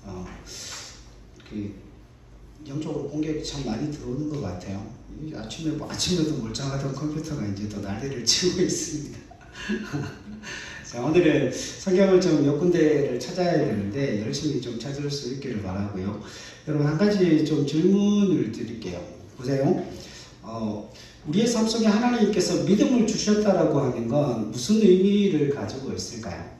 어, 그 영적으로 공격이 참 많이 들어오는 것 같아요. 아침에도 멀쩡하던 컴퓨터가 이제 또 난리를 치고 있습니다. 자, 오늘은 성경을 좀 몇 군데를 찾아야 되는데 열심히 좀 찾을 수 있기를 바라고요. 여러분, 한 가지 좀 질문을 드릴게요. 보세요. 우리의 삶 속에 하나님께서 믿음을 주셨다라고 하는 건 무슨 의미를 가지고 있을까요?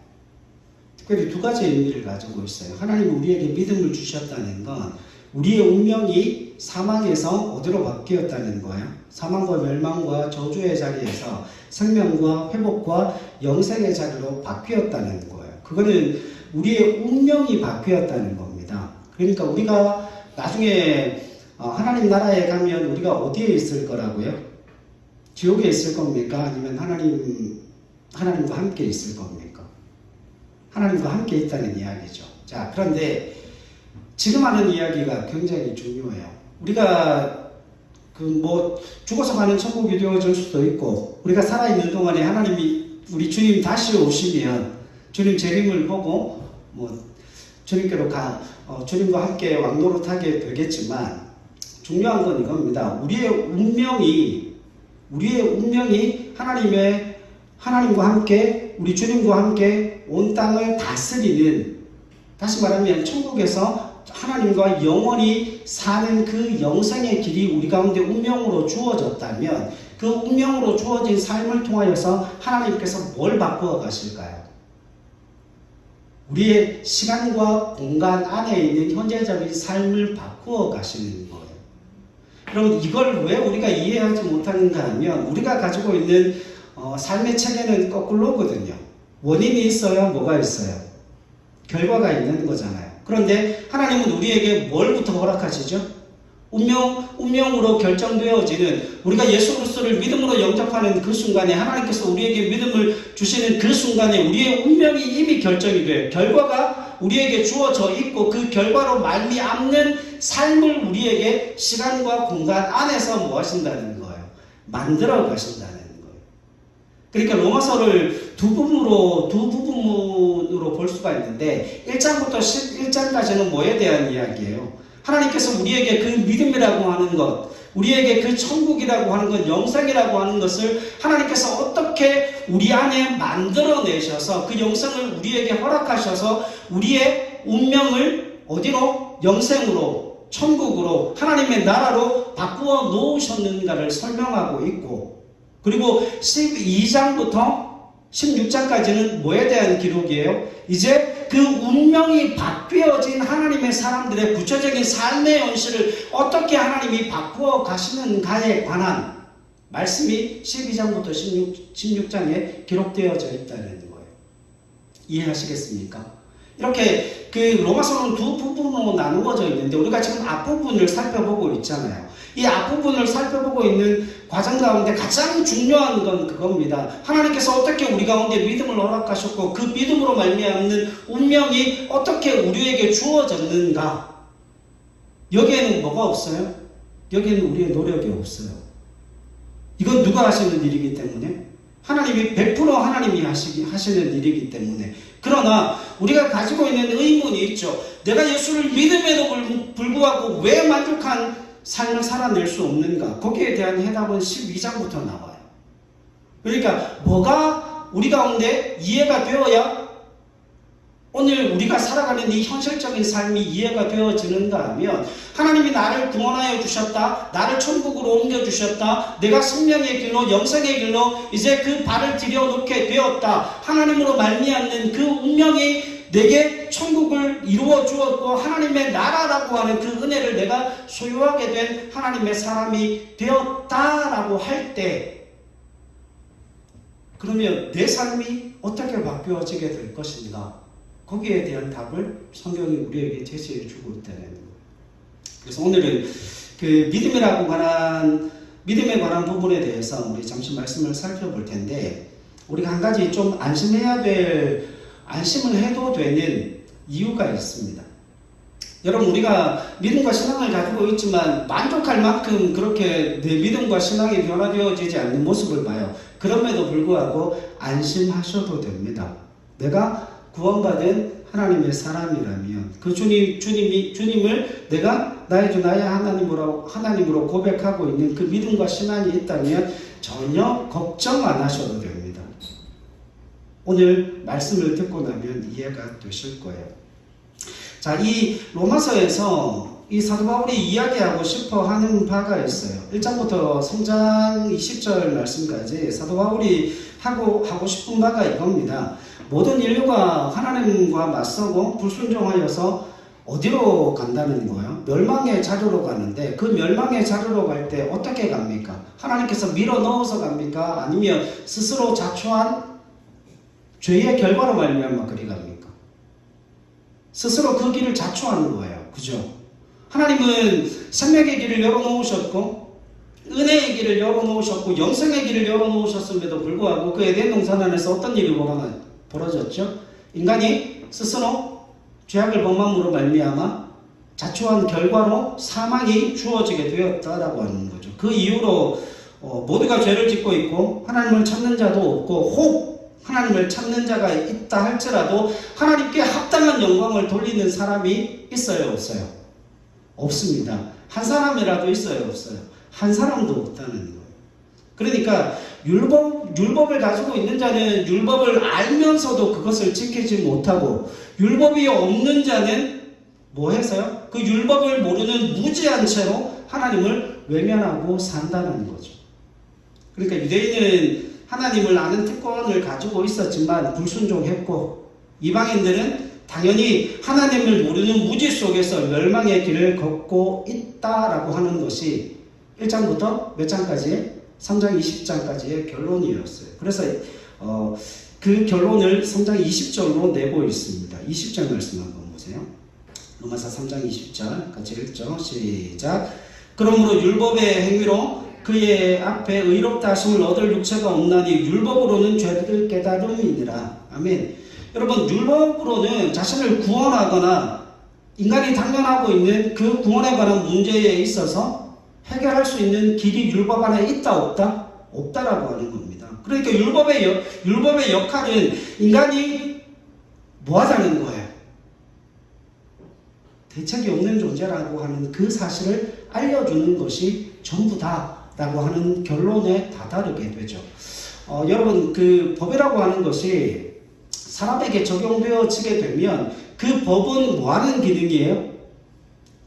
특별히 두 가지 의미를 가지고 있어요. 하나님은 우리에게 믿음을 주셨다는 건 우리의 운명이 사망에서 어디로 바뀌었다는 거예요. 사망과 멸망과 저주의 자리에서 생명과 회복과 영생의 자리로 바뀌었다는 거예요. 그거는 우리의 운명이 바뀌었다는 겁니다. 그러니까 우리가 나중에 하나님 나라에 가면 우리가 어디에 있을 거라고요? 지옥에 있을 겁니까? 아니면 하나님과 함께 있을 겁니까? 하나님과 함께 있다는 이야기죠. 자, 그런데 지금 하는 이야기가 굉장히 중요해요. 우리가 죽어서 가는 천국이 되어질 수도 있고, 우리가 살아있는 동안에 하나님이 우리 주님 다시 오시면 주님 재림을 보고 주님께로 주님과 함께 왕노릇하게 되겠지만, 중요한 건 이겁니다. 우리의 운명이 하나님과 함께, 우리 주님과 함께 온 땅을 다스리는, 다시 말하면 천국에서 하나님과 영원히 사는 그 영생의 길이 우리 가운데 운명으로 주어졌다면, 그 운명으로 주어진 삶을 통하여서 하나님께서 뭘 바꾸어 가실까요? 우리의 시간과 공간 안에 있는 현재적인 삶을 바꾸어 가시는 거예요. 그럼 이걸 왜 우리가 이해하지 못하는가 하면, 우리가 가지고 있는 삶의 체계는 거꾸로거든요. 원인이 있어야 뭐가 있어요? 결과가 있는 거잖아요. 그런데 하나님은 우리에게 뭘부터 허락하시죠? 운명으로 결정되어지는, 우리가 예수 그리스도를 믿음으로 영접하는 그 순간에, 하나님께서 우리에게 믿음을 주시는 그 순간에 우리의 운명이 이미 결정이 돼요. 결과가 우리에게 주어져 있고, 그 결과로 말미암는 삶을 우리에게 시간과 공간 안에서 뭐 하신다는 거예요? 만들어 가신다는 거예요. 그러니까 로마서를 두 부분으로 볼 수가 있는데, 1장부터 11장까지는 뭐에 대한 이야기예요? 하나님께서 우리에게 그 믿음이라고 하는 것, 우리에게 그 천국이라고 하는 것, 영생이라고 하는 것을 하나님께서 어떻게 우리 안에 만들어내셔서 그 영생을 우리에게 허락하셔서 우리의 운명을 어디로? 영생으로, 천국으로, 하나님의 나라로 바꾸어 놓으셨는가를 설명하고 있고, 그리고 12장부터 16장까지는 뭐에 대한 기록이에요? 이제 그 운명이 바뀌어진 하나님의 사람들의 구체적인 삶의 현실을 어떻게 하나님이 바꾸어 가시는가에 관한 말씀이 12장부터 16장에 기록되어져 있다는 거예요. 이해하시겠습니까? 이렇게 그 로마서는 두 부분으로 나누어져 있는데, 우리가 지금 앞부분을 살펴보고 있잖아요. 이 앞부분을 살펴보고 있는 과정 가운데 가장 중요한 건 그겁니다. 하나님께서 어떻게 우리 가운데 믿음을 허락하셨고, 그 믿음으로 말미암는 운명이 어떻게 우리에게 주어졌는가. 여기에는 뭐가 없어요? 여기에는 우리의 노력이 없어요. 이건 누가 하시는 일이기 때문에? 하나님이 100% 하나님이 하시는 일이기 때문에. 그러나 우리가 가지고 있는 의문이 있죠. 내가 예수를 믿음에도 불구하고 왜 만족한 삶을 살아낼 수 없는가? 거기에 대한 해답은 12장부터 나와요. 그러니까 뭐가 우리 가운데 이해가 되어야 오늘 우리가 살아가는 이 현실적인 삶이 이해가 되어지는가 하면, 하나님이 나를 구원하여 주셨다, 나를 천국으로 옮겨주셨다, 내가 생명의 길로, 영생의 길로 이제 그 발을 들여놓게 되었다, 하나님으로 말미암는 그 운명이 내게 천국을 이루어 주었고 하나님의 나라라고 하는 그 은혜를 내가 소유하게 된 하나님의 사람이 되었다라고 할 때, 그러면 내 삶이 어떻게 바뀌어지게 될 것인가? 거기에 대한 답을 성경이 우리에게 제시해 주고 있다는 거예요. 그래서 오늘은 그 믿음에 관한 부분에 대해서 우리 잠시 말씀을 살펴볼 텐데, 우리가 한 가지 좀 안심을 해도 되는 이유가 있습니다. 여러분, 우리가 믿음과 신앙을 가지고 있지만 만족할 만큼 그렇게 내 믿음과 신앙이 변화되어지지 않는 모습을 봐요. 그럼에도 불구하고 안심하셔도 됩니다. 내가 구원받은 하나님의 사람이라면 그 주님을 내가 나의 주 나의 하나님으로 고백하고 있는 그 믿음과 신앙이 있다면 전혀 걱정 안 하셔도 됩니다. 오늘 말씀을 듣고 나면 이해가 되실 거예요. 자, 이 로마서에서 이 사도 바울이 이야기하고 싶어 하는 바가 있어요. 1장부터 3장 20절 말씀까지 사도 바울이 하고 싶은 바가 이겁니다. 모든 인류가 하나님과 맞서고 불순종하여서 어디로 간다는 거예요? 멸망의 자리로 가는데 그 멸망의 자리로 갈 때 어떻게 갑니까? 하나님께서 밀어 넣어서 갑니까? 아니면 스스로 자초한 죄의 결과로 말미암아 그리 갑니까? 스스로 그 길을 자초하는 거예요. 그죠? 하나님은 생명의 길을 열어놓으셨고 은혜의 길을 열어놓으셨고 영생의 길을 열어놓으셨음에도 불구하고 그 에덴 동산 안에서 어떤 일이 벌어졌죠? 인간이 스스로 죄악을 범함으로 말미암아 자초한 결과로 사망이 주어지게 되었다라고 하는 거죠. 그 이후로 모두가 죄를 짓고 있고 하나님을 찾는 자도 없고 혹 하나님을 찾는 자가 있다 할지라도 하나님께 합당한 영광을 돌리는 사람이 있어요, 없어요? 없습니다. 한 사람이라도 있어요, 없어요? 한 사람도 없다는 거예요. 그러니까 율법을 가지고 있는 자는 율법을 알면서도 그것을 지키지 못하고 율법이 없는 자는 뭐 해서요? 그 율법을 모르는 무지한 채로 하나님을 외면하고 산다는 거죠. 그러니까 유대인은 하나님을 아는 특권을 가지고 있었지만 불순종했고 이방인들은 당연히 하나님을 모르는 무지 속에서 멸망의 길을 걷고 있다라고 하는 것이 1장부터 몇 장까지? 3장 20장까지의 결론이었어요. 그래서 그 결론을 3장 20절로 내고 있습니다. 20절 말씀 한번 보세요. 로마서 3장 20절 같이 읽죠. 시작. 그러므로 율법의 행위로 그의 앞에 의롭다 하심을 얻을 육체가 없나니 율법으로는 죄를 깨달음이니라. 아멘. 여러분, 율법으로는 자신을 구원하거나 인간이 당면하고 있는 그 구원에 관한 문제에 있어서 해결할 수 있는 길이 율법 안에 있다 없다? 없다라고 하는 겁니다. 그러니까 율법의 역할은 인간이 뭐 하자는 거예요? 대책이 없는 존재라고 하는 그 사실을 알려주는 것이 전부다라고 하는 결론에 다다르게 되죠. 여러분, 그 법이라고 하는 것이 사람에게 적용되어지게 되면 그 법은 뭐 하는 기능이에요?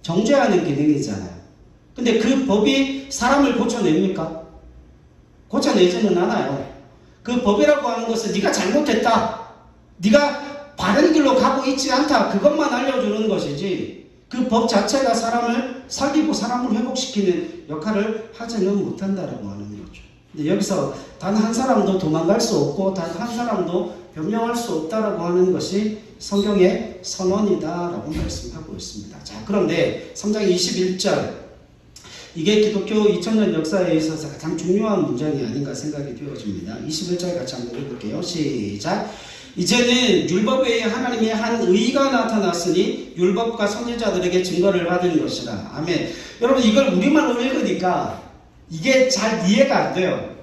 정죄하는 기능이잖아요. 근데 그 법이 사람을 고쳐냅니까? 고쳐내지는 않아요. 그 법이라고 하는 것은 네가 잘못했다, 네가 바른 길로 가고 있지 않다, 그것만 알려주는 것이지 그 법 자체가 사람을 살리고 사람을 회복시키는 역할을 하지는 못한다라고 하는 거죠. 근데 여기서 단 한 사람도 도망갈 수 없고 단 한 사람도 변명할 수 없다라고 하는 것이 성경의 선언이다라고 말씀하고 있습니다. 자, 그런데 3장 21절, 이게 기독교 2000년 역사에 있어서 가장 중요한 문장이 아닌가 생각이 되어집니다. 21절 같이 한번 읽을게요. 시작. 이제는 율법 외에 하나님의 한 의가 나타났으니 율법과 선지자들에게 증거를 받은 것이라. 아멘. 여러분, 이걸 우리말로 읽으니까 이게 잘 이해가 안 돼요.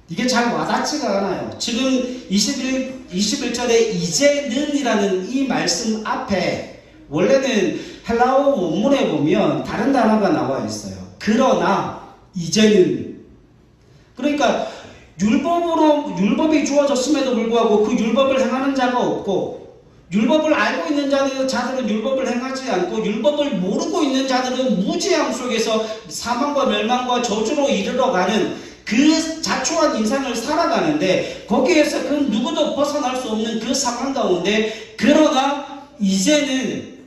이게 잘 와닿지가 않아요. 지금 21절에 이제는이라는 이 말씀 앞에 원래는 헬라어 원문에 보면 다른 단어가 나와 있어요. 그러나 이제는, 그러니까 율법이 주어졌음에도 불구하고 그 율법을 행하는 자가 없고 율법을 알고 있는 자들은 율법을 행하지 않고 율법을 모르고 있는 자들은 무지함 속에서 사망과 멸망과 저주로 이르러가는 그 자초한 인생을 살아가는데 거기에서 그 누구도 벗어날 수 없는 그 상황 가운데 그러나 이제는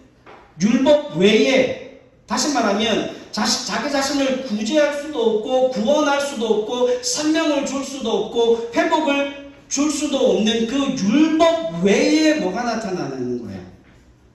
율법 외에, 다시 말하면 자기 자신을 구제할 수도 없고 구원할 수도 없고 생명을 줄 수도 없고 회복을 줄 수도 없는 그 율법 외에 뭐가 나타나는 거예요?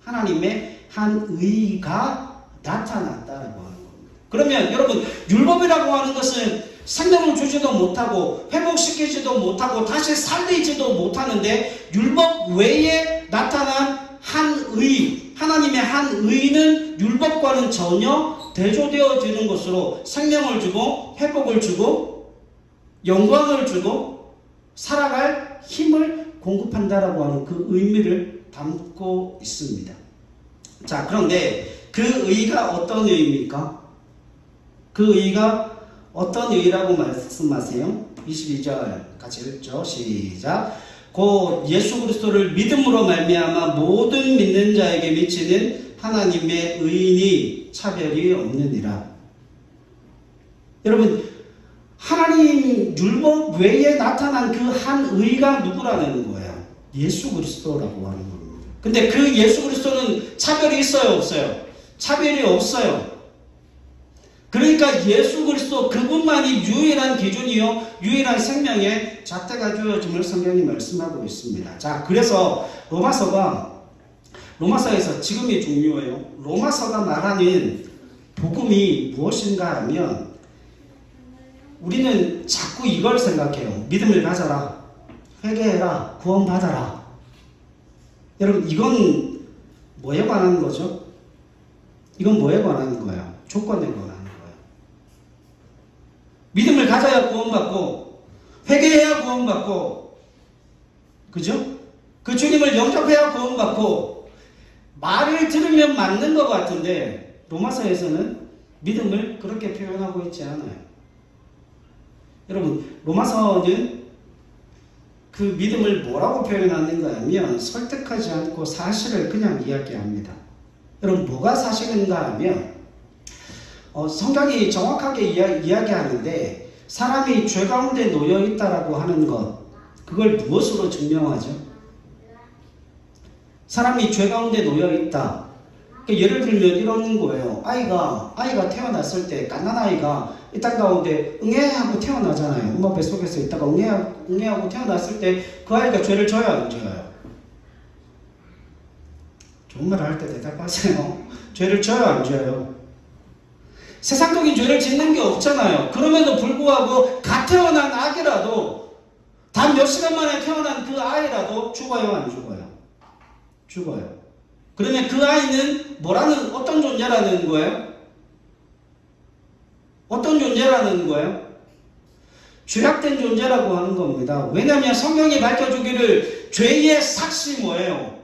하나님의 한 의가 나타났다라고 하는 겁니다. 그러면 여러분, 율법이라고 하는 것은 생명을 주지도 못하고 회복시키지도 못하고 다시 살리지도 못하는데 율법 외에 나타난 한 의, 하나님의 한 의는 율법과는 전혀 대조되어지는 것으로 생명을 주고 회복을 주고 영광을 주고 살아갈 힘을 공급한다라고 하는 그 의미를 담고 있습니다. 자, 그런데 그 의가 어떤 의입니까? 그 의가 어떤 의라고 말씀하세요? 22절 같이 읽죠. 시작. 곧 예수 그리스도를 믿음으로 말미암아 모든 믿는 자에게 미치는 하나님의 의인이 차별이 없느니라. 여러분, 하나님 율법 외에 나타난 그 한 의가 누구라는 거예요? 예수 그리스도라고 하는 겁니다. 근데 그 예수 그리스도는 차별이 있어요, 없어요? 차별이 없어요. 그러니까 예수 그리스도 그분만이 유일한 기준이요, 유일한 생명의 잣대가 주어짐을 성경이 말씀하고 있습니다. 자, 그래서 로마서에서 지금이 중요해요. 로마서가 말하는 복음이 무엇인가 하면 우리는 자꾸 이걸 생각해요. 믿음을 가져라, 회개해라, 구원받아라. 여러분, 이건 뭐에 관한 거죠? 이건 뭐에 관한 거예요? 조건에 관한 거예요. 믿음을 가져야 구원받고, 회개해야 구원받고, 그죠? 그 주님을 영접해야 구원받고, 말을 들으면 맞는 것 같은데 로마서에서는 믿음을 그렇게 표현하고 있지 않아요. 여러분, 로마서는 그 믿음을 뭐라고 표현하는가 하면 설득하지 않고 사실을 그냥 이야기합니다. 여러분, 뭐가 사실인가 하면 성경이 정확하게 이야기하는데 사람이 죄 가운데 놓여 있다라고 하는 것, 그걸 무엇으로 증명하죠? 사람이 죄 가운데 놓여 있다. 그러니까 예를 들면 이런 거예요. 아이가 태어났을 때 갓난아이가 이 땅 가운데 응애하고 태어나잖아요. 엄마 뱃속에서 있다가 응애하고 태어났을 때 그 아이가 죄를 져요, 안 져요? 좋은 말 할 때 대답하세요. 죄를 져요, 안 져요? 세상적인 죄를 짓는 게 없잖아요. 그럼에도 불구하고 갓 태어난 아기라도 단 몇 시간 만에 태어난 그 아이라도 죽어요, 안 죽어요? 죽어요. 그러면 그 아이는 어떤 존재라는 거예요? 어떤 존재라는 거예요? 죄악된 존재라고 하는 겁니다. 왜냐하면 성경이 밝혀주기를 죄의 삭시 뭐예요?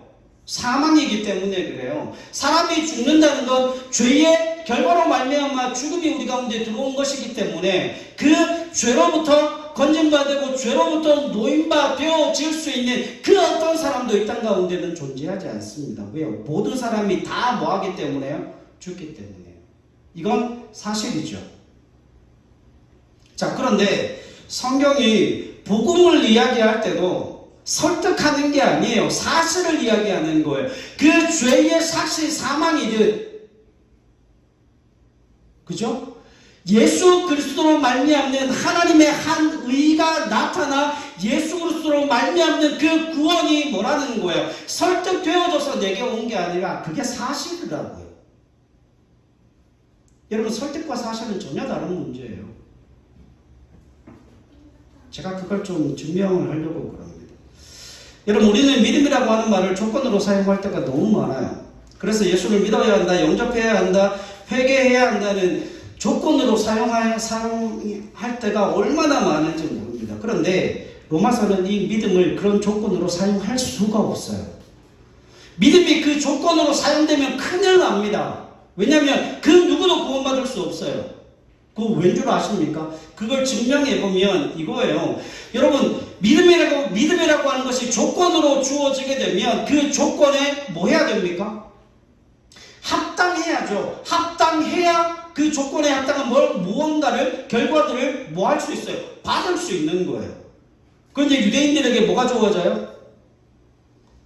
사망이기 때문에 그래요. 사람이 죽는다는 건 죄의 결과로 말미암아 죽음이 우리 가운데 들어온 것이기 때문에 그 죄로부터 건진받고 죄로부터 노인받아질 수 있는 그 어떤 사람도 이 땅 가운데는 존재하지 않습니다. 왜요? 모든 사람이 다 뭐하기 때문에요? 죽기 때문에요. 이건 사실이죠. 자, 그런데 성경이 복음을 이야기할 때도 설득하는 게 아니에요. 사실을 이야기하는 거예요. 그 죄의 삭시 사망이듯, 그죠? 예수 그리스도로 말미암는 하나님의 한 의가 나타나 예수 그리스도로 말미암는 그 구원이 뭐라는 거예요? 설득되어져서 내게 온 게 아니라 그게 사실이라고요. 여러분, 설득과 사실은 전혀 다른 문제예요. 제가 그걸 좀 증명을 하려고 그럽니다. 여러분, 우리는 믿음이라고 하는 말을 조건으로 사용할 때가 너무 많아요. 그래서 예수를 믿어야 한다, 영접해야 한다, 회개해야 한다는 조건으로 사용할 때가 얼마나 많은지 모릅니다. 그런데 로마서는 이 믿음을 그런 조건으로 사용할 수가 없어요. 믿음이 그 조건으로 사용되면 큰일 납니다. 왜냐하면 그 누구도 구원받을 수 없어요. 그거 왠 줄 아십니까? 그걸 증명해보면 이거예요. 여러분, 믿음이라고 하는 것이 조건으로 주어지게 되면 그 조건에 뭐 해야 됩니까? 합당해야죠. 합당해야 그 조건에 합당한 무언가를, 결과들을 뭐 할 수 있어요? 받을 수 있는 거예요. 그런데 유대인들에게 뭐가 주어져요?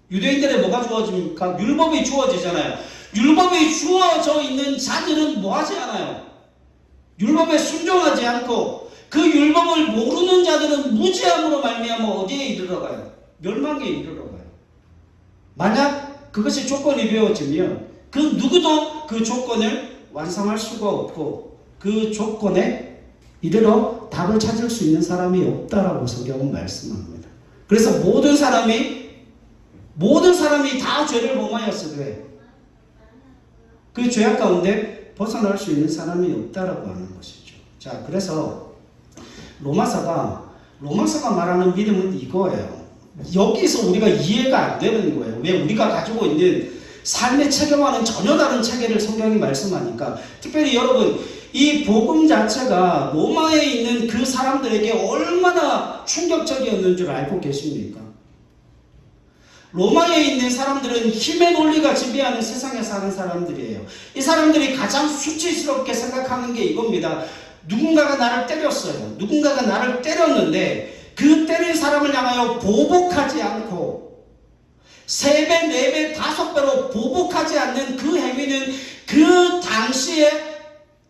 유대인들에 뭐가 주어집니까? 율법이 주어지잖아요. 율법이 주어져 있는 자들은 뭐 하지 않아요? 율법에 순종하지 않고 그 율법을 모르는 자들은 무지함으로 말미암아 어디에 이르러가요? 멸망에 이르러가요. 만약 그것이 조건이 되어지면 그 누구도 그 조건을 완성할 수가 없고 그 조건에 이르러 답을 찾을 수 있는 사람이 없다라고 성경은 말씀합니다. 그래서 모든 사람이 다 죄를 범하였으되 그 죄악 가운데 벗어날 수 있는 사람이 없다라고 하는 것이죠. 자, 그래서 로마서가 말하는 믿음은 이거예요. 여기서 우리가 이해가 안 되는 거예요. 왜 우리가 가지고 있는 삶의 체계와는 전혀 다른 체계를 성경이 말씀하니까. 특별히 여러분, 이 복음 자체가 로마에 있는 그 사람들에게 얼마나 충격적이었는 줄 알고 계십니까? 로마에 있는 사람들은 힘의 논리가 지배하는 세상에 사는 사람들이에요. 이 사람들이 가장 수치스럽게 생각하는 게 이겁니다. 누군가가 나를 때렸어요. 누군가가 나를 때렸는데 그 때린 사람을 향하여 보복하지 않고 3배, 4배, 5배로 보복하지 않는 그 행위는 그 당시에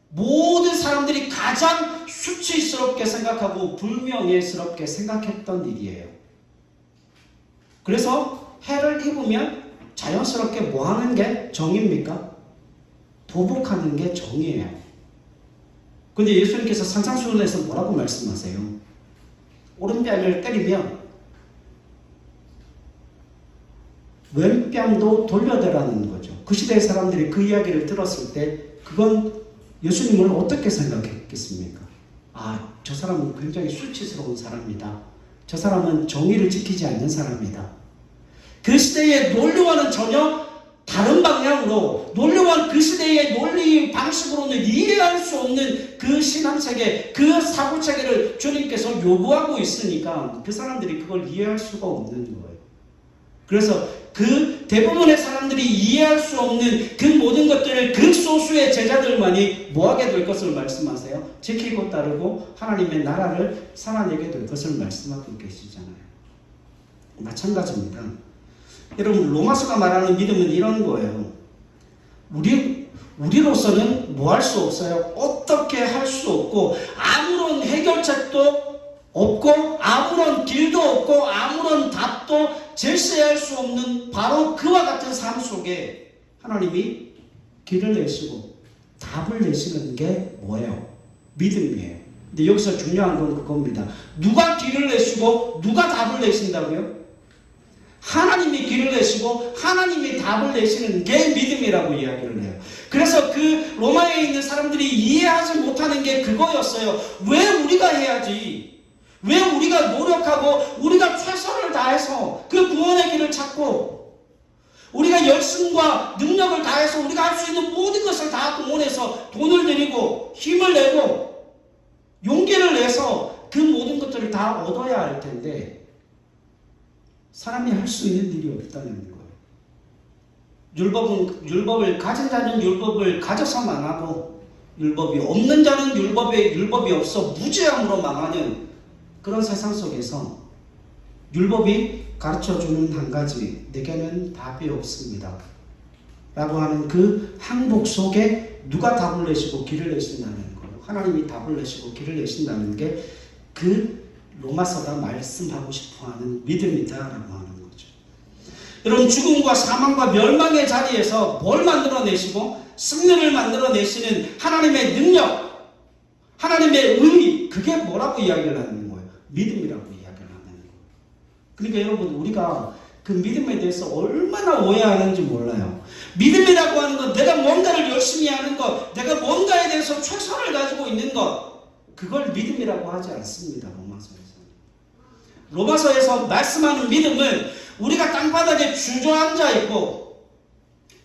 모든 사람들이 가장 수치스럽게 생각하고 불명예스럽게 생각했던 일이에요. 그래서 해를 입으면 자연스럽게 뭐 하는 게 정입니까? 보복하는 게 정이에요. 근데 예수님께서 산상수훈에서 뭐라고 말씀하세요? 오른뺨을 때리면 왼뺨도 돌려대라는 거죠. 그 시대의 사람들이 그 이야기를 들었을 때 그건 예수님을 어떻게 생각했겠습니까? 아, 저 사람은 굉장히 수치스러운 사람이다. 저 사람은 정의를 지키지 않는 사람이다. 그 시대의 논리와는 전혀 다른 방향으로, 논리와 그 시대의 논리 방식으로는 이해할 수 없는 그 신앙체계, 그 사고체계를 주님께서 요구하고 있으니까 그 사람들이 그걸 이해할 수가 없는 거예요. 그래서 그 대부분의 사람들이 이해할 수 없는 그 모든 것들을 극소수의 제자들만이 뭐하게 될 것을 말씀하세요? 지키고 따르고 하나님의 나라를 살아내게 될 것을 말씀하고 계시잖아요. 마찬가지입니다. 여러분, 로마서가 말하는 믿음은 이런 거예요. 우리로서는 뭐 할 수 없어요. 어떻게 할 수 없고 아무런 해결책도 없고 아무런 길도 없고 아무런 답도 제시할 수 없는 바로 그와 같은 삶 속에 하나님이 길을 내시고 답을 내시는 게 뭐예요? 믿음이에요. 근데 여기서 중요한 건 그겁니다. 누가 길을 내시고 누가 답을 내신다고요? 하나님이 길을 내시고 하나님이 답을 내시는 게 믿음이라고 이야기를 해요. 그래서 그 로마에 있는 사람들이 이해하지 못하는 게 그거였어요. 왜 우리가 해야지? 왜 우리가 노력하고 우리가 최선을 다해서 그 구원의 길을 찾고 우리가 열심과 능력을 다해서 우리가 할 수 있는 모든 것을 다 동원해서 돈을 들이고 힘을 내고 용기를 내서 그 모든 것들을 다 얻어야 할 텐데 사람이 할 수 있는 일이 없다는 거예요. 율법을 가진 자는 율법을 가져서 망하고 율법이 없는 자는 율법이 없어 무죄함으로 망하는 그런 세상 속에서 율법이 가르쳐주는 한 가지, 내게는 답이 없습니다 라고 하는 그 항복 속에 누가 답을 내시고 길을 내신다는 거예요. 하나님이 답을 내시고 길을 내신다는 게 그 로마서가 말씀하고 싶어하는 믿음이다라고 하는 거죠. 여러분, 죽음과 사망과 멸망의 자리에서 뭘 만들어내시고 승리를 만들어내시는 하나님의 능력, 하나님의 의, 그게 뭐라고 이야기를 하는 거예요? 믿음이라고 이야기를 하는 거예요. 그러니까 여러분, 우리가 그 믿음에 대해서 얼마나 오해하는지 몰라요. 믿음이라고 하는 것, 내가 뭔가를 열심히 하는 것, 내가 뭔가에 대해서 최선을 가지고 있는 것, 그걸 믿음이라고 하지 않습니다. 로마서에서 말씀하는 믿음은 우리가 땅바닥에 주저앉아 있고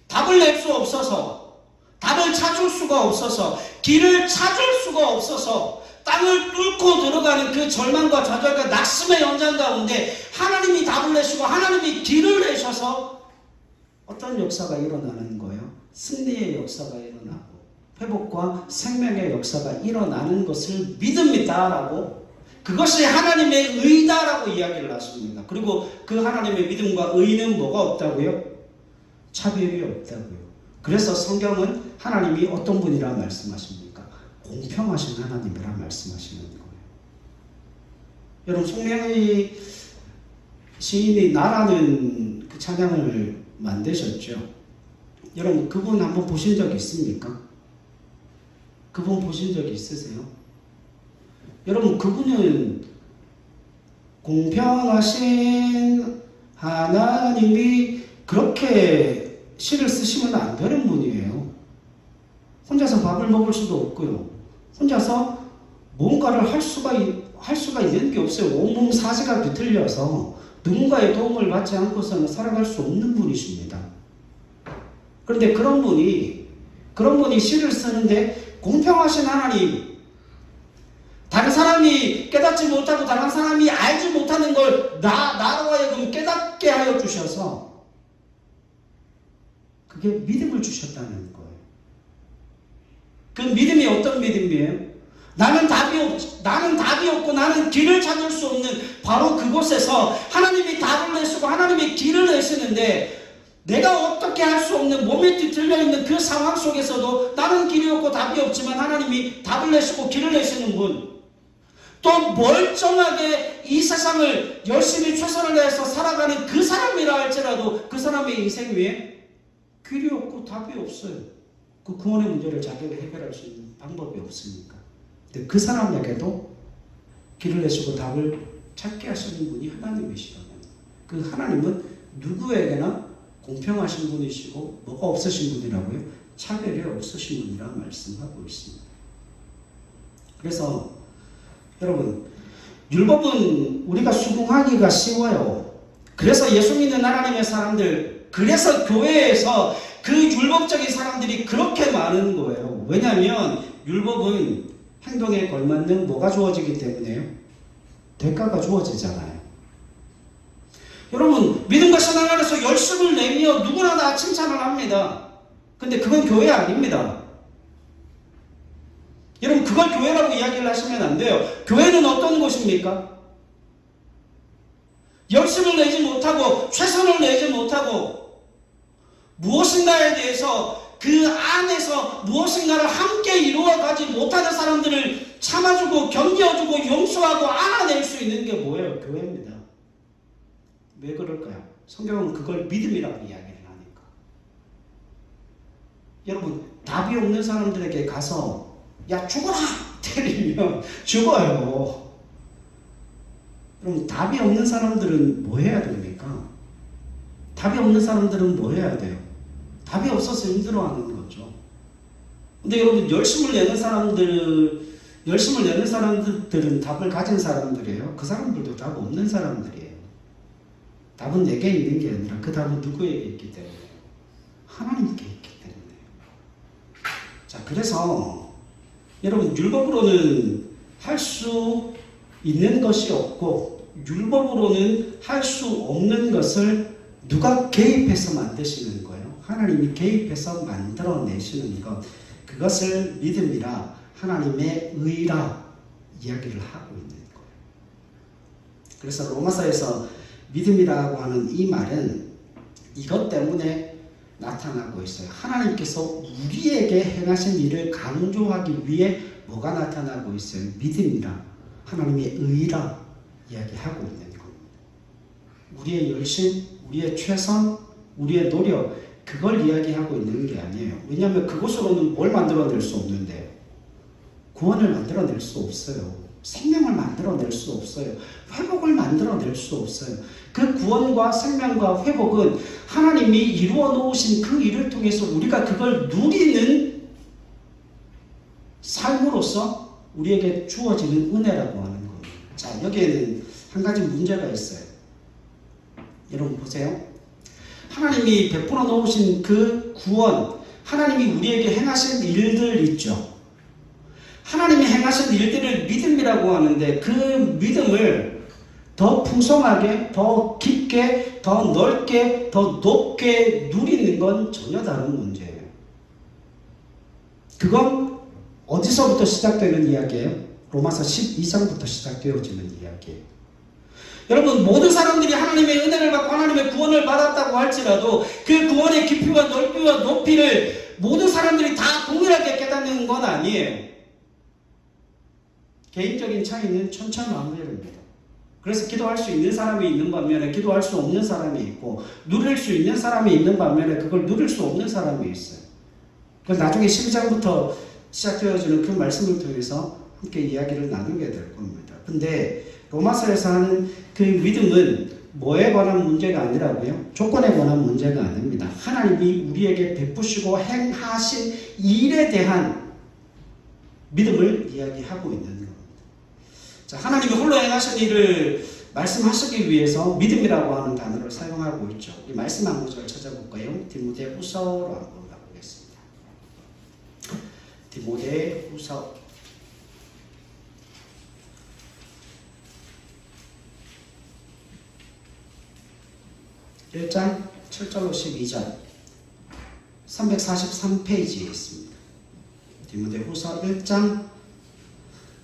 답을 낼 수 없어서, 답을 찾을 수가 없어서, 길을 찾을 수가 없어서 땅을 뚫고 들어가는 그 절망과 좌절과 낙심의 연장 가운데 하나님이 답을 내시고 하나님이 길을 내셔서 어떤 역사가 일어나는 거예요? 승리의 역사가 일어나고 회복과 생명의 역사가 일어나는 것을 믿음이다라고, 그것이 하나님의 의다라고 이야기를 하십니다. 그리고 그 하나님의 믿음과 의는 뭐가 없다고요? 차별이 없다고요. 그래서 성경은 하나님이 어떤 분이라 말씀하십니까? 공평하신 하나님이라 말씀하시는 거예요. 여러분, 송명의 시인이 나라는 그 찬양을 만드셨죠. 여러분, 그분 한번 보신 적 있습니까? 그분 보신 적 있으세요? 여러분, 그분은 공평하신 하나님이 그렇게 시를 쓰시면 안 되는 분이에요. 혼자서 밥을 먹을 수도 없고요. 혼자서 뭔가를 할 수가 있는 게 없어요. 온몸 사지가 비틀려서 누군가의 도움을 받지 않고서는 살아갈 수 없는 분이십니다. 그런데 그런 분이 시를 쓰는데 공평하신 하나님, 다른 사람이 깨닫지 못하고 다른 사람이 알지 못하는 걸 나로 하여금 깨닫게 하여 주셔서 그게 믿음을 주셨다는 거예요. 그 믿음이 어떤 믿음이에요? 나는 답이 없고 나는 길을 찾을 수 없는 바로 그곳에서 하나님이 답을 내시고 하나님이 길을 내시는데 내가 어떻게 할 수 없는 몸에 뒤틀려 있는 그 상황 속에서도 나는 길이 없고 답이 없지만 하나님이 답을 내시고 길을 내시는 분, 또 멀쩡하게 이 세상을 열심히 최선을 다해서 살아가는 그 사람이라 할지라도 그 사람의 인생 위에 길이 없고 답이 없어요. 그 구원의 문제를 자기가 해결할 수 있는 방법이 없으니까. 근데 그 사람에게도 길을 내시고 답을 찾게 하시는 분이 하나님이시라면 그 하나님은 누구에게나 공평하신 분이시고 뭐가 없으신 분이라고요? 차별이 없으신 분이라 말씀하고 있습니다. 그래서 여러분, 율법은 우리가 수긍하기가 쉬워요. 그래서 예수 믿는 하나님의 사람들, 그래서 교회에서 그 율법적인 사람들이 그렇게 많은 거예요. 왜냐하면 율법은 행동에 걸맞는 뭐가 주어지기 때문에요? 대가가 주어지잖아요. 여러분, 믿음과 신앙 안에서 열심을 내며 누구나 다 칭찬을 합니다. 근데 그건 교회 아닙니다. 여러분, 그걸 교회라고 이야기를 하시면 안 돼요. 교회는 어떤 곳입니까? 열심을 내지 못하고 최선을 내지 못하고 무엇인가에 대해서 그 안에서 무엇인가를 함께 이루어가지 못하는 사람들을 참아주고 견뎌주고 용서하고 안아낼 수 있는 게 뭐예요? 교회입니다. 왜 그럴까요? 성경은 그걸 믿음이라고 이야기를 하니까. 여러분, 답이 없는 사람들에게 가서 야 죽어라! 때리면 죽어요. 그럼 답이 없는 사람들은 뭐 해야 됩니까? 답이 없는 사람들은 뭐 해야 돼요? 답이 없어서 힘들어하는 거죠. 근데 여러분, 열심을 내는 사람들은 답을 가진 사람들이에요. 그 사람들도 답 없는 사람들이에요. 답은 내게 있는 게 아니라 그 답은 누구에게 있기 때문에? 하나님께 있기 때문에. 자, 그래서 여러분, 율법으로는 할 수 있는 것이 없고 율법으로는 할 수 없는 것을 누가 개입해서 만드시는 거예요? 하나님이 개입해서 만들어내시는 것, 그것을 믿음이라 하나님의 의라 이야기를 하고 있는 거예요. 그래서 로마서에서 믿음이라고 하는 이 말은 이것 때문에 나타나고 있어요. 하나님께서 우리에게 행하신 일을 강조하기 위해 뭐가 나타나고 있어요? 믿음이라 하나님의 의라 이야기하고 있는 겁니다. 우리의 열심, 우리의 최선, 우리의 노력, 그걸 이야기하고 있는 게 아니에요. 왜냐하면 그것으로는 뭘 만들어낼 수 없는데, 구원을 만들어낼 수 없어요. 생명을 만들어낼 수 없어요. 회복을 만들어낼 수 없어요. 그 구원과 생명과 회복은 하나님이 이루어 놓으신 그 일을 통해서 우리가 그걸 누리는 삶으로서 우리에게 주어지는 은혜라고 하는 겁니다. 자, 여기에는 한 가지 문제가 있어요. 여러분 보세요. 하나님이 베풀어 놓으신 그 구원, 하나님이 우리에게 행하신 일들 있죠. 하나님이 행하신 일들을 믿음이라고 하는데 그 믿음을 더 풍성하게, 더 깊게, 더 넓게, 더 높게 누리는 건 전혀 다른 문제예요. 그건 어디서부터 시작되는 이야기예요? 로마서 12장부터 시작되어지는 이야기예요. 여러분, 모든 사람들이 하나님의 은혜를 받고 하나님의 구원을 받았다고 할지라도 그 구원의 깊이와 넓이와 높이를 모든 사람들이 다 동일하게 깨닫는 건 아니에요. 개인적인 차이는 천차만별입니다. 그래서 기도할 수 있는 사람이 있는 반면에 기도할 수 없는 사람이 있고, 누릴 수 있는 사람이 있는 반면에 그걸 누릴 수 없는 사람이 있어요. 그래서 나중에 12장부터 시작되어지는 그 말씀을 통해서 함께 이야기를 나누게 될 겁니다. 근데 로마서에서 하는 그 믿음은 뭐에 관한 문제가 아니라고요? 조건에 관한 문제가 아닙니다. 하나님이 우리에게 베푸시고 행하신 일에 대한 믿음을 이야기하고 있는 겁니다. 자, 하나님이 홀로 행하신 일을 말씀하시기 위해서 믿음이라고 하는 단어를 사용하고 있죠. 이 말씀 한 구절 찾아볼까요? 디모데후서로 한번 가보겠습니다. 디모데후서 1장 7절로 12절 343페이지에 있습니다. 디모데후서 1장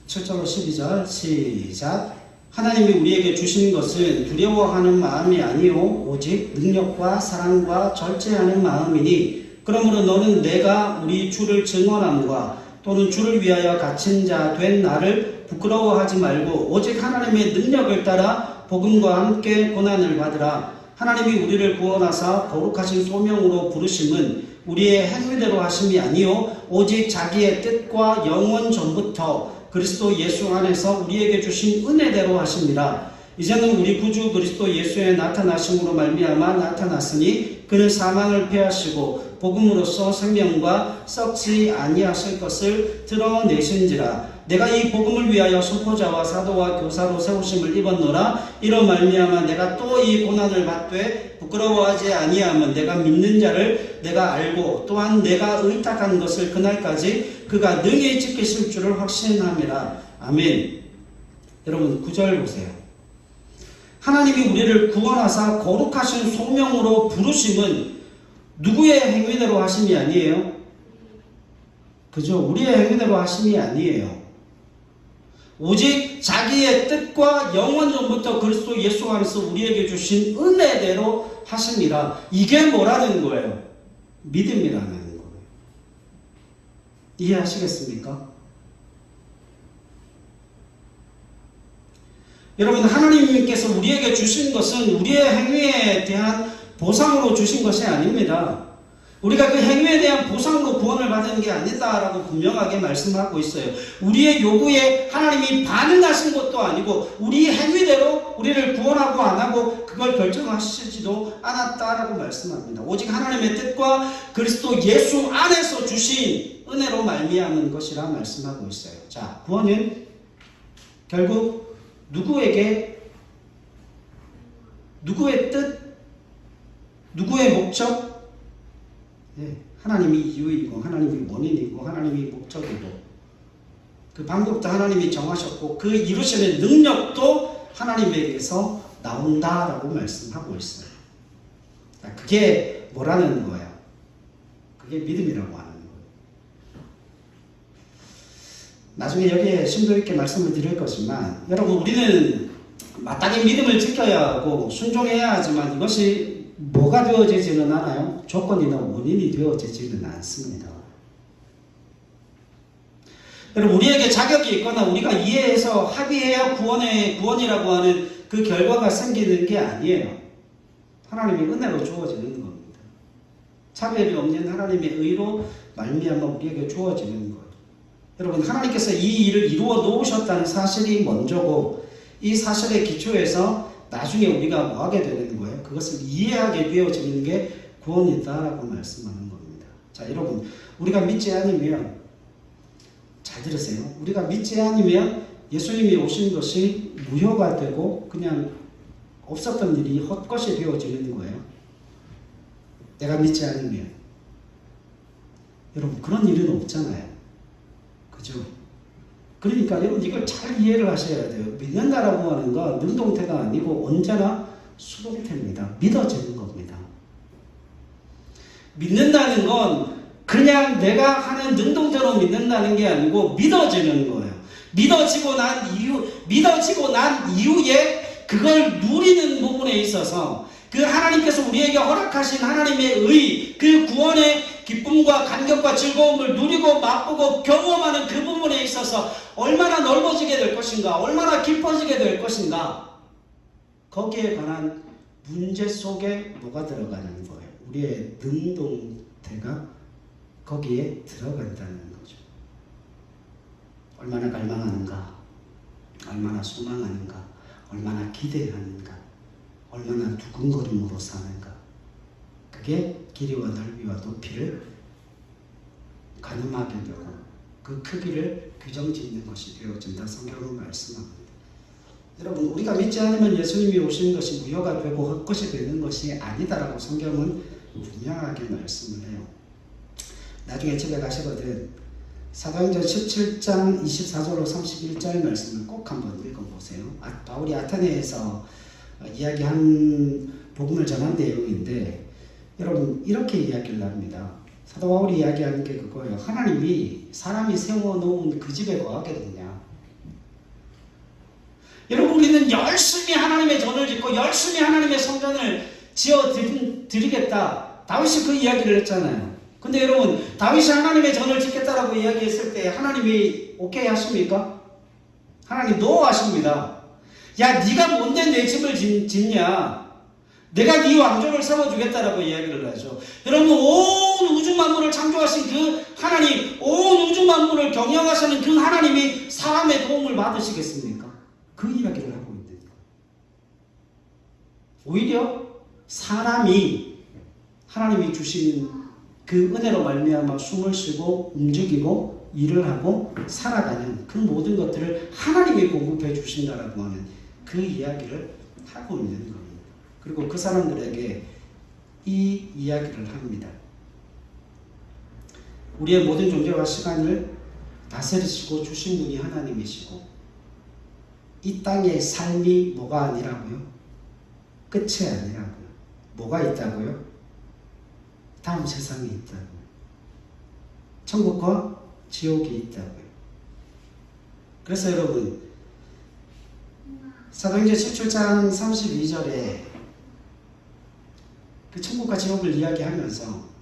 7절로 12절 시작. 하나님이 우리에게 주신 것은 두려워하는 마음이 아니요 오직 능력과 사랑과 절제하는 마음이니 그러므로 너는 내가 우리 주를 증언함과 또는 주를 위하여 갇힌 자 된 나를 부끄러워하지 말고 오직 하나님의 능력을 따라 복음과 함께 고난을 받으라. 하나님이 우리를 구원하사 거룩하신 소명으로 부르심은 우리의 행위대로 하심이 아니요 오직 자기의 뜻과 영원 전부터 그리스도 예수 안에서 우리에게 주신 은혜대로 하심이라. 이제는 우리 구주 그리스도 예수의 나타나심으로 말미암아 나타났으니 그는 사망을 패하시고 복음으로써 생명과 썩지 아니하실 것을 드러내신지라. 내가 이 복음을 위하여 선포자와 사도와 교사로 세우심을 입었노라. 이로 말미암아 내가 또 이 고난을 받되 부끄러워하지 아니함은 내가 믿는 자를 내가 알고 또한 내가 의탁한 것을 그날까지 그가 능히 지키실 줄을 확신함이라. 아멘. 여러분 9절 보세요. 하나님이 우리를 구원하사 거룩하신 소명으로 부르심은 누구의 행위대로 하심이 아니에요. 그죠? 우리의 행위대로 하심이 아니에요. 오직 자기의 뜻과 영원 전부터 그리스도 예수 안에서 우리에게 주신 은혜대로 하심이라. 이게 뭐라는 거예요? 믿음이라는 거예요. 이해하시겠습니까? 여러분 하나님께서 우리에게 주신 것은 우리의 행위에 대한 보상으로 주신 것이 아닙니다. 우리가 그 행위에 대한 보상으로 구원을 받은 게 아니다라고 분명하게 말씀하고 있어요. 우리의 요구에 하나님이 반응하신 것도 아니고 우리 행위대로 우리를 구원하고 안 하고 그걸 결정하시지도 않았다라고 말씀합니다. 오직 하나님의 뜻과 그리스도 예수 안에서 주신 은혜로 말미암은 것이라 말씀하고 있어요. 자, 구원은 결국 누구에게 누구의 뜻, 누구의 목적? 네, 하나님이 이유이고 하나님이 원인이고 하나님이 목적이고 그 방법도 하나님이 정하셨고 그 이루시는 능력도 하나님에게서 나온다라고 말씀하고 있어요. 그게 뭐라는 거야? 그게 믿음이라고 하는 거예요. 나중에 여기에 심도 있게 말씀을 드릴 것이지만 여러분 우리는 마땅히 믿음을 지켜야 하고 순종해야 하지만 이것이 뭐가 되어지지는 않아요? 조건이나 원인이 되어지지는 않습니다. 여러분 우리에게 자격이 있거나 우리가 이해해서 합의해야 구원이라고 하는 그 결과가 생기는 게 아니에요. 하나님의 은혜로 주어지는 겁니다. 차별이 없는 하나님의 의로 말미암아 우리에게 주어지는 거예요. 여러분 하나님께서 이 일을 이루어 놓으셨다는 사실이 먼저고 이 사실의 기초에서 나중에 우리가 뭐 하게 되는 거예요? 그것을 이해하게 되어지는 게 구원이다라고 말씀하는 겁니다. 자, 여러분, 우리가 믿지 않으면, 잘 들으세요. 우리가 믿지 않으면 예수님이 오신 것이 무효가 되고 그냥 없었던 일이 헛것이 되어지는 거예요. 내가 믿지 않으면. 여러분, 그런 일은 없잖아요. 그죠? 그러니까 여러분 이걸 잘 이해를 하셔야 돼요. 믿는다라고 하는 건 능동태가 아니고 언제나 수동태입니다. 믿어지는 겁니다. 믿는다는 건 그냥 내가 하는 능동태로 믿는다는 게 아니고 믿어지는 거예요. 믿어지고 난 이후에 그걸 누리는 부분에 있어서 그 하나님께서 우리에게 허락하신 하나님의 의, 그 구원의 기쁨과 감격과 즐거움을 누리고 맛보고 경험하는 그 부분에 있어서 얼마나 넓어지게 될 것인가, 얼마나 깊어지게 될 것인가, 거기에 관한 문제 속에 뭐가 들어가는 거예요? 우리의 능동태가 거기에 들어간다는 거죠. 얼마나 갈망하는가, 얼마나 소망하는가, 얼마나 기대하는가, 얼마나 두근거림으로 사는가. 그게 길이와 넓이와 높이를 가늠하게 되고 그 크기를 규정짓는 것이 되어진다. 성경은 말씀합니다. 여러분, 우리가 믿지 않으면 예수님이 오신 것이 무효가 되고 헛것이 되는 것이 아니다라고 성경은 분명하게 말씀을 해요. 나중에 집에 가시거든 사도행전 17장 24절로 31절 말씀을 꼭 한번 읽어보세요. 바울이 아테네에서 이야기한 복음을 전한 내용인데, 여러분 이렇게 이야기를 합니다. 사도 바울이 이야기하는 게 그거예요. 하나님이 사람이 세워놓은 그 집에 거하겠느냐. 여러분, 우리는 열심히 하나님의 전을 짓고 열심히 하나님의 성전을 지어 드리겠다. 다윗이 그 이야기를 했잖아요. 근데 여러분, 다윗이 하나님의 전을 짓겠다라고 이야기했을 때 하나님이 오케이 하십니까? 하나님 노 하십니다. 야, 네가 뭔데 내 집을 짓냐? 내가 네 왕조를 세워주겠다라고 이야기를 하죠. 여러분, 온 우주 만물을 창조하신 그 하나님, 온 우주 만물을 경영하시는 그 하나님이 사람의 도움을 받으시겠습니까? 그 이야기를 하고 있는 거예요. 오히려 사람이 하나님이 주신 그 은혜로 말미암아 숨을 쉬고 움직이고 일을 하고 살아가는 그 모든 것들을 하나님이 공급해 주신다라고 하는 그 이야기를 하고 있는 겁니다. 그리고 그 사람들에게 이 이야기를 합니다. 우리의 모든 존재와 시간을 다스리시고 주신 분이 하나님이시고, 이 땅의 삶이 뭐가 아니라고요? 끝이 아니라고요. 뭐가 있다고요? 다음 세상이 있다고요. 천국과 지옥이 있다고요. 그래서 여러분, 사도행전 17장 32절에 그 천국과 지옥을 이야기하면서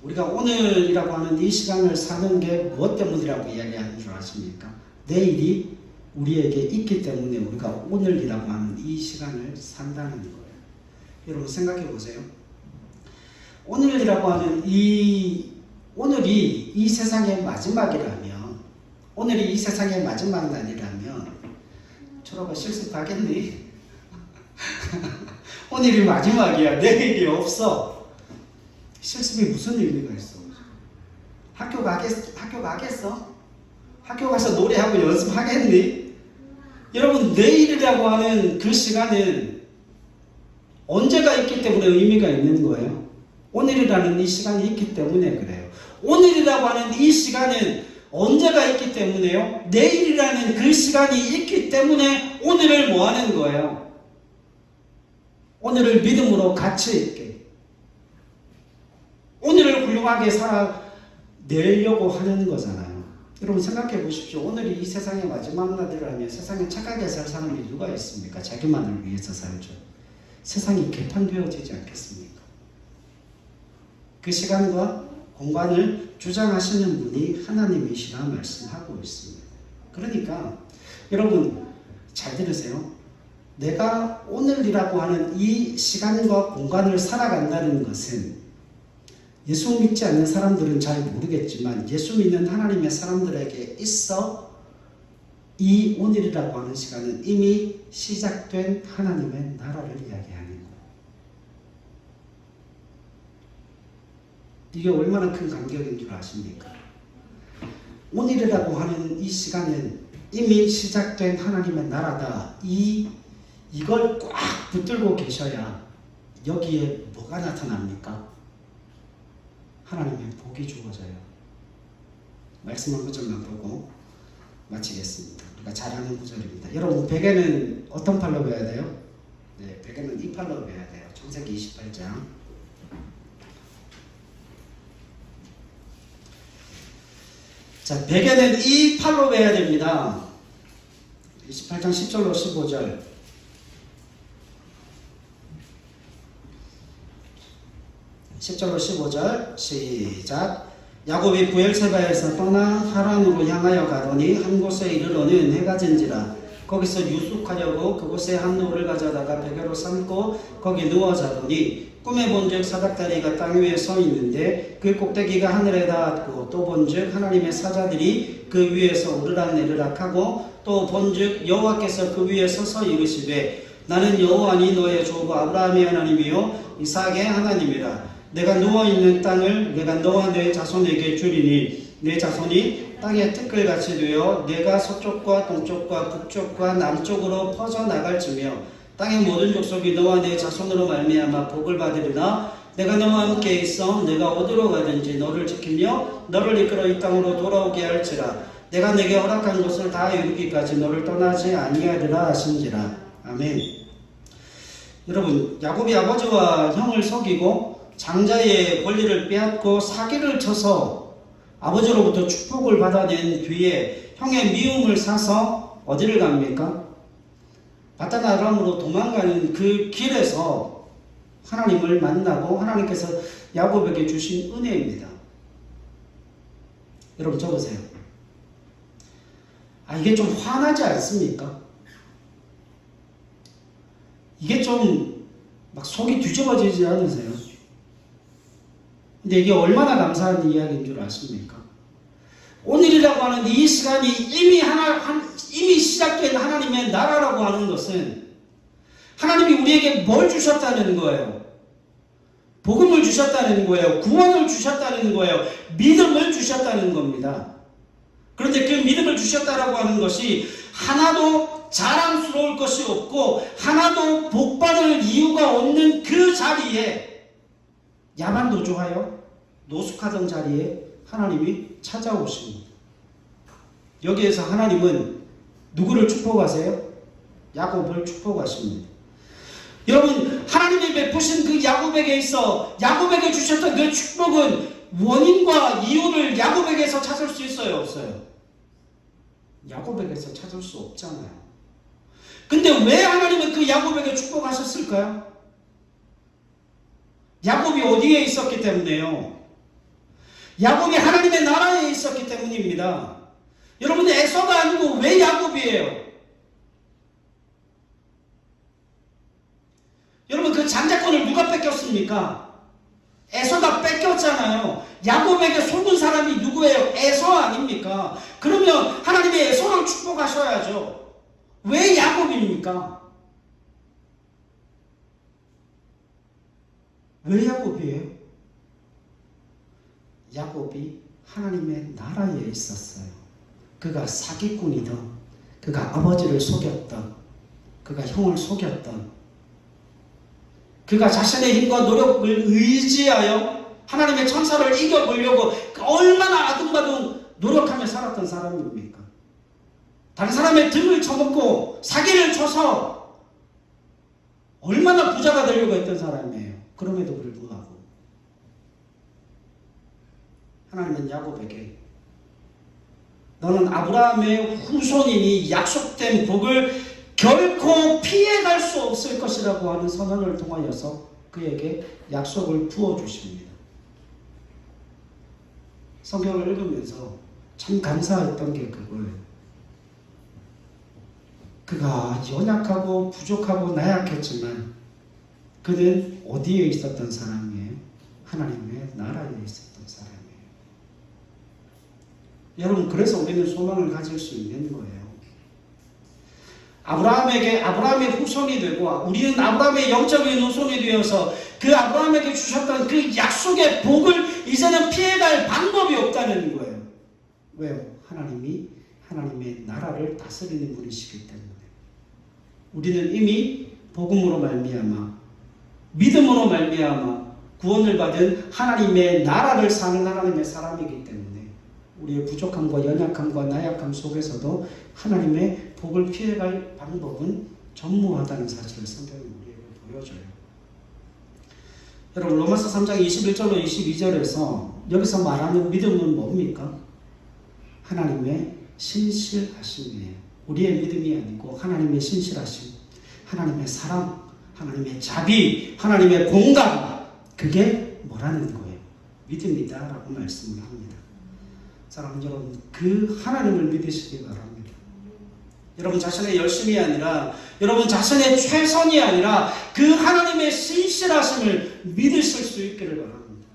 우리가 오늘이라고 하는 이 시간을 사는 게 무엇 때문이라고 이야기하는 줄 아십니까? 내일이 우리에게 있기 때문에 우리가 오늘이라고 하는 이 시간을 산다는 거예요. 여러분 생각해 보세요. 오늘이라고 하는 오늘이 이 세상의 마지막이라면, 오늘이 이 세상의 마지막 날이라면 저러고 실습하겠니? 오늘이 마지막이야. 내일이 없어. 실습이 무슨 의미가 있어? 학교 가겠어? 학교 가서 노래하고 연습하겠니? 여러분, 내일이라고 하는 그 시간은 언제가 있기 때문에 의미가 있는 거예요. 오늘이라는 이 시간이 있기 때문에 그래요. 오늘이라고 하는 이 시간은 언제가 있기 때문에요? 내일이라는 그 시간이 있기 때문에 오늘을 뭐 하는 거예요? 오늘을 믿음으로 가치 있게, 오늘을 훌륭하게 살아내려고 하는 거잖아요. 여러분 생각해 보십시오. 오늘이 이 세상의 마지막 날이라면 세상에 착하게 살 사람이 누가 있습니까? 자기만을 위해서 살죠. 세상이 개판되어지지 않겠습니까? 그 시간과 공간을 주장하시는 분이 하나님이시라 말씀하고 있습니다. 그러니까 여러분 잘 들으세요. 내가 오늘이라고 하는 이 시간과 공간을 살아간다는 것은, 예수 믿지 않는 사람들은 잘 모르겠지만 예수 믿는 하나님의 사람들에게 있어 이 오늘이라고 하는 시간은 이미 시작된 하나님의 나라를 이야기하는 거예요. 이게 얼마나 큰 간격인 줄 아십니까? 오늘이라고 하는 이 시간은 이미 시작된 하나님의 나라다. 이걸 꽉 붙들고 계셔야 여기에 뭐가 나타납니까? 하나님의 복이 주어져요. 말씀 한 구절만 보고 마치겠습니다. 우리가 잘 아는 구절입니다. 여러분 베개는 어떤 팔로 베야 돼요? 네, 베개는 이 팔로 베야 돼요. 창세기 28장. 자, 베개는 이 팔로 베야 됩니다. 28장 10절로 15절. 10절로 15절 시작. 야곱이 부엘세바에서 떠나 하란으로 향하여 가더니 한 곳에 이르러는 해가 진지라. 거기서 유숙하려고 그곳에 한 노를 가져다가 베개로 삼고 거기 누워 자더니 꿈에 본즉 사닥다리가 땅 위에 서 있는데 그 꼭대기가 하늘에 닿았고, 또 본즉 하나님의 사자들이 그 위에서 오르락내리락 하고, 또 본즉 여호와께서 그 위에 서서 이르시되 나는 여호와니 너의 조부 아브라함의 하나님이요 이삭의 하나님이라. 내가 누워있는 땅을 내가 너와 내 자손에게 주리니 내 자손이 땅의 티끌같이 되어 내가 서쪽과 동쪽과 북쪽과 남쪽으로 퍼져나갈지며 땅의 모든 족속이 너와 내 자손으로 말미암아 복을 받으리라. 내가 너와 함께 있어 내가 어디로 가든지 너를 지키며 너를 이끌어 이 땅으로 돌아오게 할지라. 내가 내게 허락한 것을 다 이루기까지 너를 떠나지 아니하리라 하신지라. 아멘. 여러분, 야곱이 아버지와 형을 속이고 장자의 권리를 빼앗고 사기를 쳐서 아버지로부터 축복을 받아낸 뒤에 형의 미움을 사서 어디를 갑니까? 바단 아람으로 도망가는 그 길에서 하나님을 만나고 하나님께서 야곱에게 주신 은혜입니다. 여러분 적으세요. 이게 좀 화나지 않습니까? 이게 좀 막 속이 뒤집어지지 않으세요? 근데 이게 얼마나 감사한 이야기인 줄 아십니까? 오늘이라고 하는 이 시간이 이미 시작된 하나님의 나라라고 하는 것은 하나님이 우리에게 뭘 주셨다는 거예요? 복음을 주셨다는 거예요. 구원을 주셨다는 거예요. 믿음을 주셨다는 겁니다. 그런데 그 믿음을 주셨다라고 하는 것이 하나도 자랑스러울 것이 없고 하나도 복받을 이유가 없는 그 자리에 야만 노조하여 노숙하던 자리에 하나님이 찾아오십니다. 여기에서 하나님은 누구를 축복하세요? 야곱을 축복하십니다. 여러분, 하나님이 베푸신 그 야곱에게 있어 야곱에게 주셨던 그 축복은 원인과 이유를 야곱에게서 찾을 수 있어요? 없어요? 야곱에게서 찾을 수 없잖아요. 근데 왜 하나님은 그 야곱에게 축복하셨을까요? 야곱이 어디에 있었기 때문에요? 야곱이 하나님의 나라에 있었기 때문입니다. 여러분, 에서가 아니고 왜 야곱이에요? 여러분, 그 장자권을 누가 뺏겼습니까? 에서가 뺏겼잖아요. 야곱에게 속은 사람이 누구예요? 에서 아닙니까? 그러면 하나님이 에서를 축복하셔야죠. 왜 야곱입니까? 왜 야곱이에요? 야곱이 하나님의 나라에 있었어요. 그가 사기꾼이던, 그가 아버지를 속였던, 그가 형을 속였던, 그가 자신의 힘과 노력을 의지하여 하나님의 천사를 이겨보려고 얼마나 아둥바둥 노력하며 살았던 사람입니까? 다른 사람의 등을 쳐먹고 사기를 쳐서 얼마나 부자가 되려고 했던 사람이에요. 그럼에도 불구하고 하나님은 야곱에게 너는 아브라함의 후손이니 약속된 복을 결코 피해갈 수 없을 것이라고 하는 선언을 통하여서 그에게 약속을 부어주십니다. 성경을 읽으면서 참 감사했던 게 그거예요. 그가 연약하고 부족하고 나약했지만 그는 어디에 있었던 사람이에요? 하나님의 나라에 있었던 사람이에요. 여러분, 그래서 우리는 소망을 가질 수 있는 거예요. 아브라함의 후손이 되고 우리는 아브라함의 영적인 후손이 되어서 그 아브라함에게 주셨던 그 약속의 복을 이제는 피해갈 방법이 없다는 거예요. 왜요? 하나님이 하나님의 나라를 다스리는 분이시기 때문에. 우리는 이미 복음으로 말미암아 믿음으로 말미암아 구원을 받은 하나님의 나라를 사는 하나님의 사람이기 때문에 우리의 부족함과 연약함과 나약함 속에서도 하나님의 복을 피해갈 방법은 전무하다는 사실을 성경이 우리에게 보여줘요. 여러분, 로마서 3장 21절로 22절에서 여기서 말하는 믿음은 뭡니까? 하나님의 신실하심이에요. 우리의 믿음이 아니고 하나님의 신실하심, 하나님의 사랑, 하나님의 자비, 하나님의 공감, 그게 뭐라는 거예요? 믿음이다 라고 말씀을 합니다. 사랑하는 여러분, 그 하나님을 믿으시기 바랍니다. 여러분 자신의 열심이 아니라 여러분 자신의 최선이 아니라 그 하나님의 신실하심을 믿으실 수 있기를 바랍니다.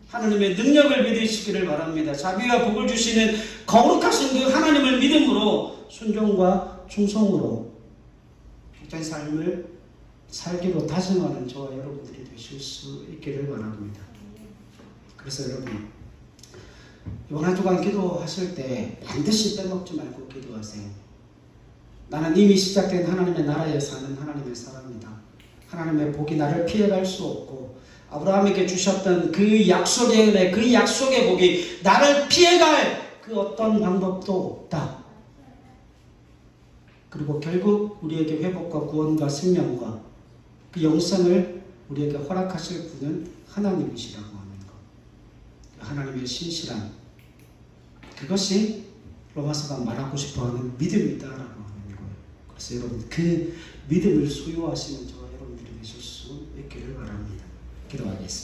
하나님의 능력을 믿으시기를 바랍니다. 자비와 복을 주시는 거룩하신 그 하나님을 믿음으로 순종과 충성으로 복된 삶을 살기로 다짐하는 저와 여러분들이 되실 수 있기를 바랍니다. 그래서 여러분, 이번 한 주간 기도하실 때 반드시 빼먹지 말고 기도하세요. 나는 이미 시작된 하나님의 나라에 사는 하나님의 사람이다. 하나님의 복이 나를 피해갈 수 없고 아브라함에게 주셨던 그 약속의 은혜, 그 약속의 복이 나를 피해갈 그 어떤 방법도 없다. 그리고 결국 우리에게 회복과 구원과 생명과 그 영생을 우리에게 허락하실 분은 하나님이시라고 하는 것. 하나님의 신실함. 그것이 로마서가 말하고 싶어하는 믿음이다라고 하는 거예요. 그래서 여러분 그 믿음을 소유하시는 저와 여러분들이 되실 수 있기를 바랍니다. 기도하겠습니다.